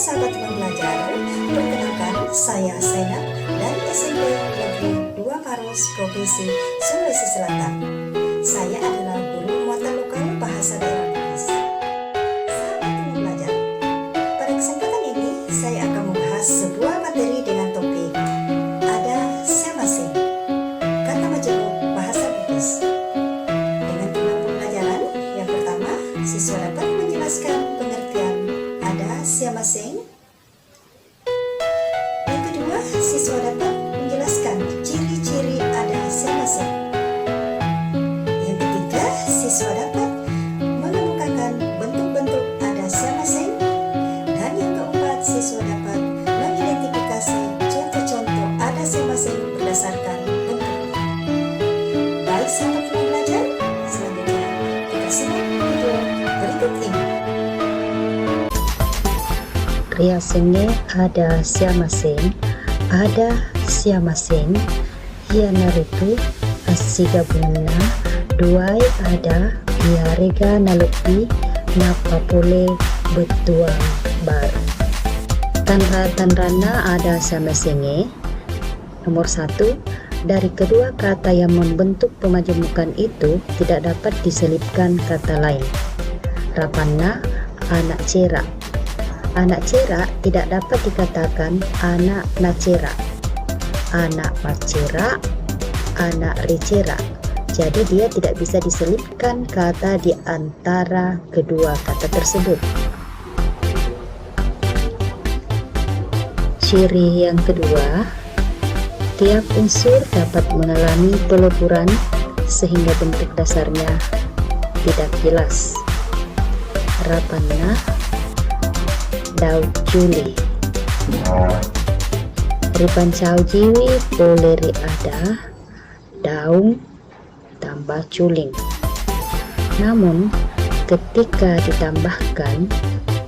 sahabat teman belajar, perkenalkan saya Zainab dari SMP Negeri 2 Maros, Provinsi Sulawesi Selatan. Saya adalah guru muatan lokal bahasa daerah Bugis. Sahabat teman belajar, pada kesempatan ini saya akan membahas sebuah materi dengan topik ada siamasing, kata majemuk bahasa Bugis. Dengan 6 pembelajaran, yang pertama siswa dapat menjelaskan pengertian ada siamasing. Yang kedua, siswa dapat menjelaskan ciri-ciri ada siamasing. Yang ketiga, siswa dapat mengemukakan bentuk-bentuk ada siamasing. Dan yang keempat, siswa dapat mengidentifikasi contoh-contoh ada siamasing berdasarkan bentuk. Baik sahabat pembelajar, selanjutnya kita simak video berikut ini. Riasenge ada siamasing, hianaritu asiga bunna, duai ada iarega nalupi napapole betuang baru. Tanra ada siamasenge. Nomor 1, dari kedua kata yang membentuk pemajemukan itu tidak dapat diselipkan kata lain. Rapanna anak cerak. Anak cerak tidak dapat dikatakan anak nacera, anak macera, anak recera. Jadi dia tidak bisa diselipkan kata di antara kedua kata tersebut. Ciri yang kedua, tiap unsur dapat mengalami peleburan sehingga bentuk dasarnya tidak jelas. Rapanna daud juli, ripan cau jiwi poleri ada daung tambah culing. Namun ketika ditambahkan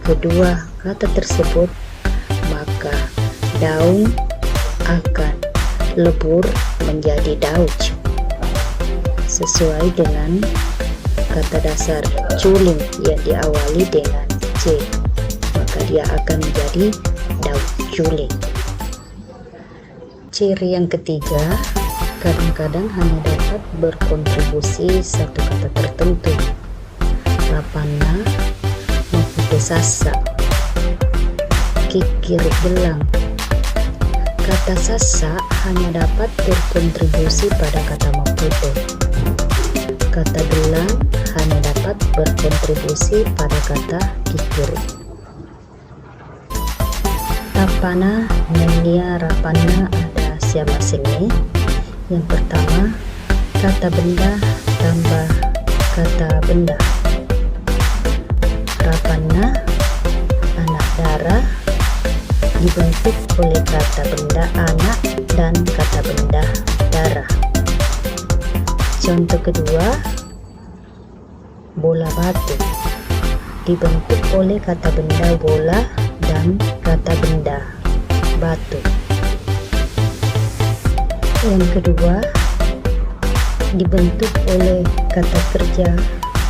kedua kata tersebut, maka daung akan lebur menjadi dauj sesuai dengan kata dasar culing yang diawali dengan C, maka dia akan menjadi daud culing. Ciri yang ketiga, kadang-kadang hanya dapat berkontribusi satu kata tertentu. Rapanna mapute sassa, kikir gelang. Kata sassa hanya dapat berkontribusi pada kata mapute. Kata gelang hanya dapat berkontribusi pada kata kikir. Tapana nenia rapanna ada siamasenge. Yang pertama, kata benda tambah kata benda. Rapanna anak darah dibentuk oleh kata benda anak dan kata benda darah. Contoh kedua, bola batu dibentuk oleh kata benda bola dan kata benda batu. Yang kedua, dibentuk oleh kata kerja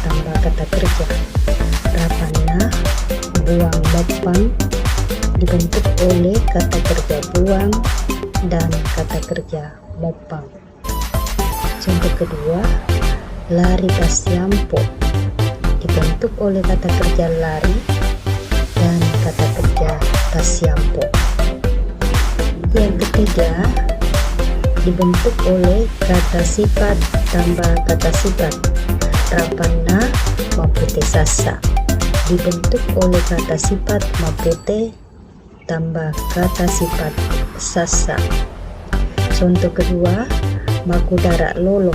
tambah kata kerja. Rapanna buang bapang dibentuk oleh kata kerja buang dan kata kerja bapang. Contoh kedua, lari tasiampo dibentuk oleh kata kerja lari dan kata kerja tasiampo. Yang ketiga, dibentuk oleh kata sifat tambah kata sifat. Rapanna mapute sassa dibentuk oleh kata sifat mapute tambah kata sifat sassa. Contoh kedua, makudara lolo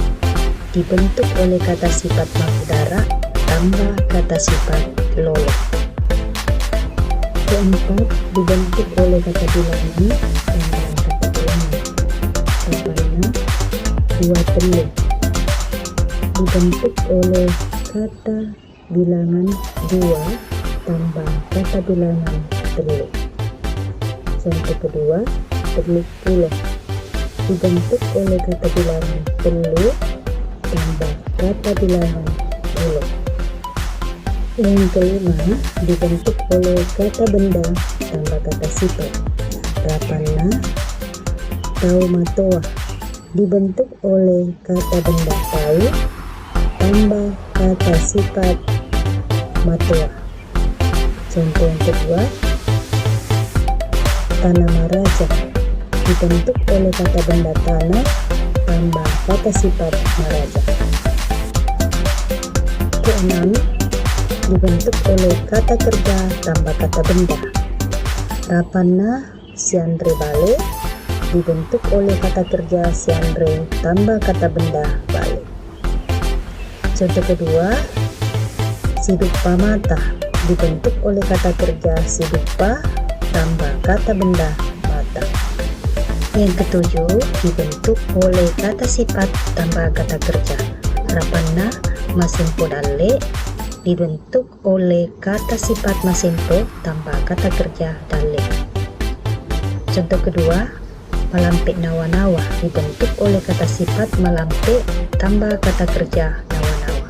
dibentuk oleh kata sifat makudara tambah kata sifat lolo. Keempat, dibentuk oleh kata bilangan tambah kata bilangan. Rapanna dua telu dibentuk oleh kata bilangan dua tambah kata bilangan telu. Contoh kedua, telu puluh dibentuk oleh kata bilangan telu tambah kata bilangan puluh. Yang kelima dibentuk oleh kata benda tambah kata sifat. Rapana, taumatoa dibentuk oleh kata benda tau tambah kata sifat matoa. Contoh yang kedua, tanah maraja dibentuk oleh kata benda tanah tambah kata sifat maraja. Keenam, dibentuk oleh kata kerja tambah kata benda. Rapana siandre bale dibentuk oleh kata kerja siandre tambah kata benda bale. Contoh kedua, sidupa mata dibentuk oleh kata kerja sidupa tambah kata benda mata. Yang ketujuh, dibentuk oleh kata sifat tambah kata kerja. Rapana masimpo dalle dibentuk oleh kata sifat masimpo tambah kata kerja dalle. Contoh kedua, malampe nawa-nawa dibentuk oleh kata sifat malampe tambah kata kerja nawa-nawa.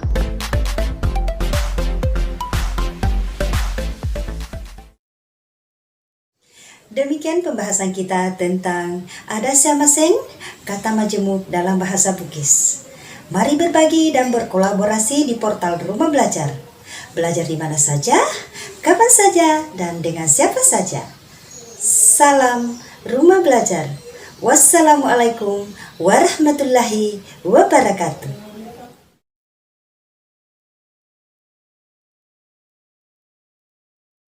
Demikian pembahasan kita tentang adasya masing kata majemuk dalam bahasa Bugis. Mari berbagi dan berkolaborasi di portal Rumah Belajar. Belajar di mana saja, kapan saja, dan dengan siapa saja. Salam Rumah Belajar. Wassalamualaikum warahmatullahi wabarakatuh.